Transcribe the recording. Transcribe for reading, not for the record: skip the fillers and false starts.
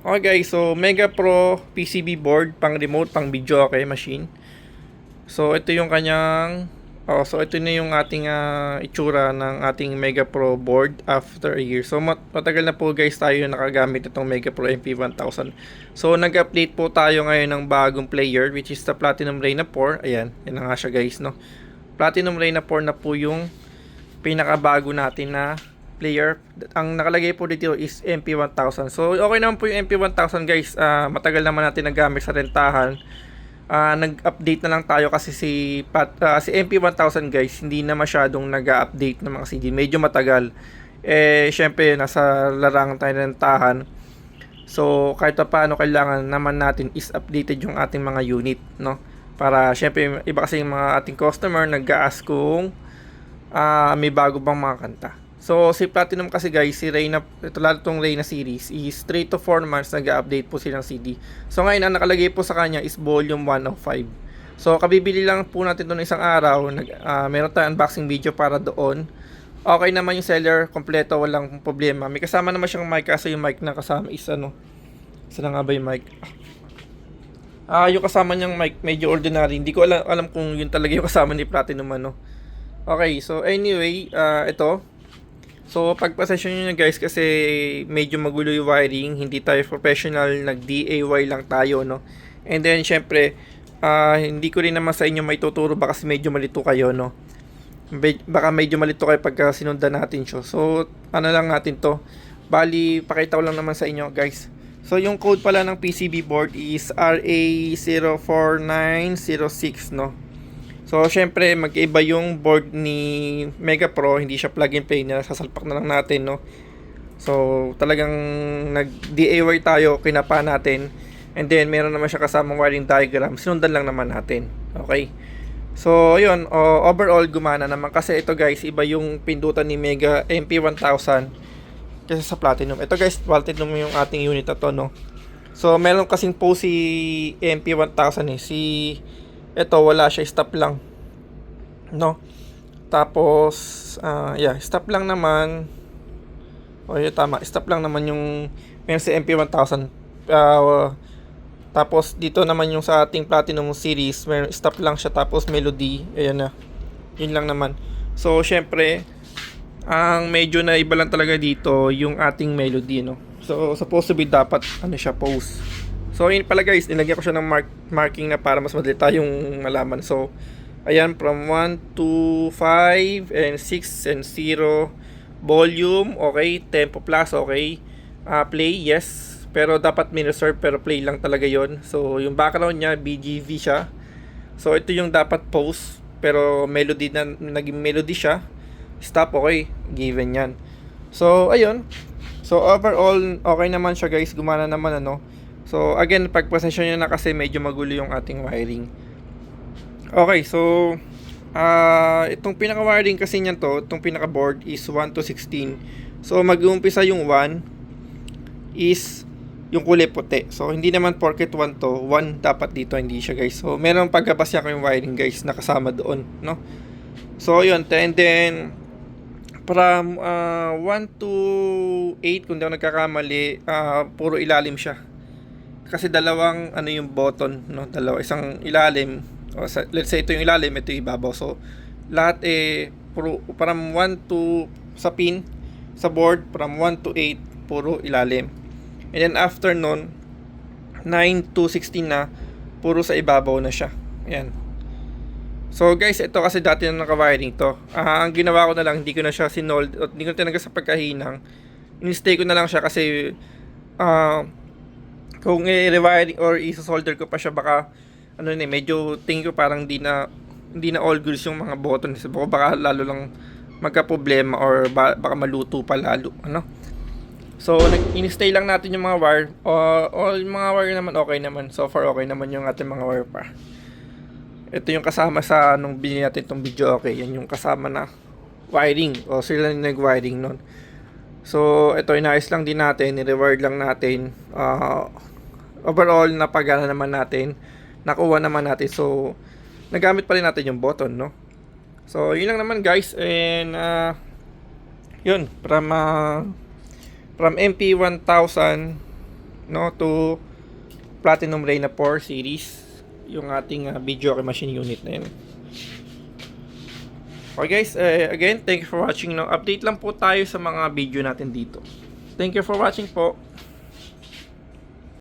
Okay guys, so Mega Pro PCB board pang remote, pang video okay machine. So ito yung kanyang so ito na yung ating itsura ng ating Mega Pro board after a year. So matagal na po guys tayo nakagamit itong Mega Pro MP1000. So nag-update po tayo ngayon ng bagong player, which is the Platinum Reina 4. Ayan, yan na nga siya guys, no. Platinum Reina 4 na po yung pinakabago natin na player. Ang nakalagay po dito is MP1000. So okay naman po yung MP1000 guys. Matagal naman natin nagamit sa rentahan. Nag-update na lang tayo kasi si MP1000 guys, hindi na masyadong nag-update ng mga CD. Medyo matagal. Syempre nasa larangan tayo ng rentahan. So kahit pa paano kailangan naman natin is updated yung ating mga unit, no? Para syempre iba kasi yung mga ating customer nag-a-ask kung may bago bang mga kanta. So si Platinum kasi guys, si Reina, ito lalo itong Reina series is 3 to 4 months nag-update po silang CD. So ngayon ang nakalagay po sa kanya is volume 1 of 5. So kabibili lang po natin doon isang araw. Meron tayong unboxing video para doon. Okay naman yung seller, kompleto, walang problema. May kasama naman siyang mic kasi yung mic na kasama is isa na nga ba yung mic? Yung kasama niyang mic medyo ordinary. Hindi ko alam kung yun talaga yung kasama ni Platinum Okay, so anyway, ito. So pagpasensya nyo na guys kasi medyo magulo yung wiring, hindi tayo professional, nag-DIY lang tayo, no. And then syempre, hindi ko rin naman sa inyo may tuturo baka kasi medyo malito kayo, no. Baka medyo malito kayo pagka sinundan natin siya. So ano lang natin to. Bali, pakita ko lang naman sa inyo guys. So yung code pala ng PCB board is RA04906, no. So, syempre, mag-iba yung board ni Mega Pro. Hindi siya plug and play na sasalpak na lang natin, no? So, talagang nag-DIY tayo, kinapa natin. And then, meron naman siya kasamang wiring diagram. Sinundan lang naman natin. Okay? So, yun. Overall, gumana naman. Kasi ito guys, iba yung pindutan ni Mega MP1000 kasi sa Platinum. Ito guys, Platinum yung ating unit na to, no? So, meron kasing po si MP1000 ito wala siya, stop lang, no. Tapos stop lang naman. Tama, stop lang naman yung meron si MP1000. Tapos dito naman yung sa ating Platinum series, meron stop lang siya, tapos melody, ayan na. Yun lang naman. So syempre ang medyo na iba lang talaga dito yung ating melody, no. So supposed to be dapat siya, pause. So yun pala guys, nilagyan ko siya ng marking na para mas madali tayong malaman. So ayan, from 1 to 5 and 6 and 0. Volume, okay. Tempo plus, okay. Play, yes. Pero dapat min-reserve, pero play lang talaga yon. So yung background niya, BGV siya. So ito yung dapat pause, pero melody na, naging melody siya. Stop, okay. Given yan. So ayun. So overall, okay naman siya guys. Gumana naman So again, pagpasensya nyo na kasi medyo magulo yung ating wiring. Okay, so itong pinaka-wiring kasi niyan itong pinaka-board is 1 to 16. So mag-uumpisa yung 1 is yung kulay puti. So hindi naman porket 1 to, 1 dapat dito, hindi siya guys. So meron pagkabasya ko yung wiring guys nakasama doon, no? So yun, and then from 1 to 8 kung di ako nagkakamali, puro ilalim siya. Kasi dalawang yung button, no, dalawa, isang ilalim, let's say ito yung ilalim, ito yung ibabaw. So lahat from 1 to sa pin sa board, from 1 to 8 puro ilalim. And then after nun 9 to 16 na puro sa ibabaw na siya. Ayan. So guys, ito kasi dati na naka-wiring to. Ang ginawa ko na lang, hindi ko na siya sinold at hindi ko tinaga sa pagkahinang. In-stay ko na lang siya kasi kung i-rewiring or i-solder ko pa siya, baka medyo tingin ko parang hindi na all goods yung mga buttons. Baka lalo lang magka-problema or baka maluto pa lalo, So in-stay lang natin yung mga wire. All yung mga wire naman okay naman. So far okay naman yung ating mga wire pa. Ito yung kasama sa nung binili natin itong video, okay. Yan yung kasama na wiring. O sila yung nag-wiring nun. So ito, inayos lang din natin, i-rewire lang natin. Overall, napagana naman natin, nakuha naman natin. So nagamit pa rin natin yung button, no. So yun lang naman guys. And yun, from MP1000 no, to Platinum Reina 4 series, yung ating video machine unit na yun. Okay guys, again, thank you for watching. No? Update lang po tayo sa mga video natin dito. Thank you for watching po.